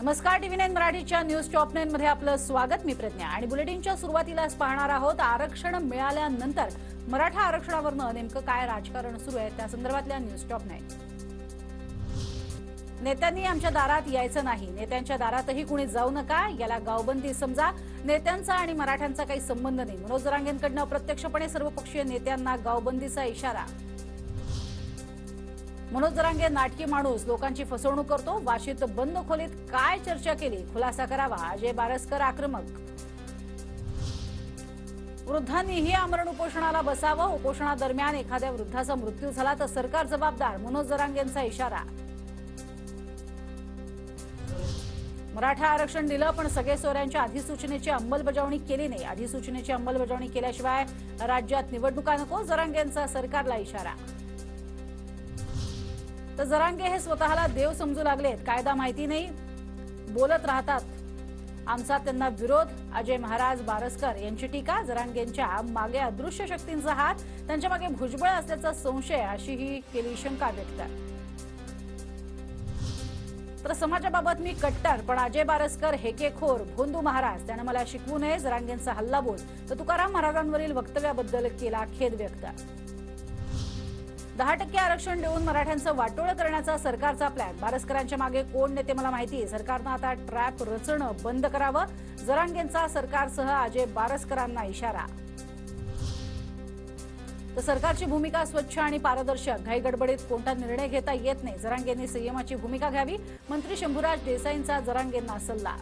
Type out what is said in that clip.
नमस्कार, TV9 मराठीच्या news top 9 मध्ये आपलं स्वागत। मी प्रज्ञा आणि बुलेटिनच्या सुरुवातीलाच पाहणार आहोत आरक्षण मिळाल्यानंतर मराठा आरक्षणावरनं नेमकं काय राजकारण सुरू आहे त्या संदर्भातल्या न्यूज टॉप 9। नेत्यांनी आमच्या दारात यायचं नाही, नेत्यांच्या दारातही कुणी जाऊ नका, याला गावबंदी समजा। नेत्यांचा आणि मराठ्यांचा काही संबंध नाही। मनोज जरांगेंकडून प्रत्यक्षपणे सर्वपक्षीय नेत्यांना गावबंदीचा इशारा। मनोज जरांगे नाटकी माणूस लोकांची फसवणूक करतो, वाशीत बंद खोलीत काय चर्चा केली, खुलासा करावा। अजय बारसकर आक्रमक। वृद्धांनीही आमरण उपोषणाला बसावं, उपोषणादरम्यान एखाद्या वृद्धाचा मृत्यू झाला तर सरकार जबाबदार, मनोज जरांगेंचा इशारा। मराठा आरक्षण दिलं पण सगळे सोयऱ्यांच्या अधिसूचनेची अंमलबजावणी केली नाही, अधिसूचनेची अंमलबजावणी केल्याशिवाय राज्यात निवडणुका नको, जरांगेंचा सरकारला इशारा। तर जरांगे हे स्वतःला देव समजू लागलेत, कायदा माहिती नाही, बोलत राहतात, आमचा त्यांना विरोध। अजय महाराज बारसकर यांची टीका। जरांगेंच्या मागे अदृश्य शक्तींचा हात, त्यांच्या मागे भुजबळ असल्याचा संशय, अशीही केली शंका व्यक्त। तर समाजाबाबत मी कट्टर, पण अजय बारसकर हेकेखोर, भोंदू महाराज त्याने मला शिकवू नये, जरांगेंचा हल्लाबोल। तर तुकाराम महाराजांवरील वक्तव्याबद्दल केला खेद व्यक्त। 10% आरक्षण देऊन मराठ्यांचं वाटोळं करण्याचा सरकारचा प्लॅन, बारसकरांच्या मागे कोण नेते मला माहिती, सरकारनं आता ट्रॅप रचणं बंद करावं, जरांगेंचा सरकारसह अजय बारसकरांना इशारा। तर सरकारची भूमिका स्वच्छ आणि पारदर्शक, घाईगडबडीत कोणता निर्णय घेता येत नाही, जरांगेंनी संयमाची भूमिका घ्यावी, मंत्री शंभूराज देसाईंचा जरांगेंना सल्ला।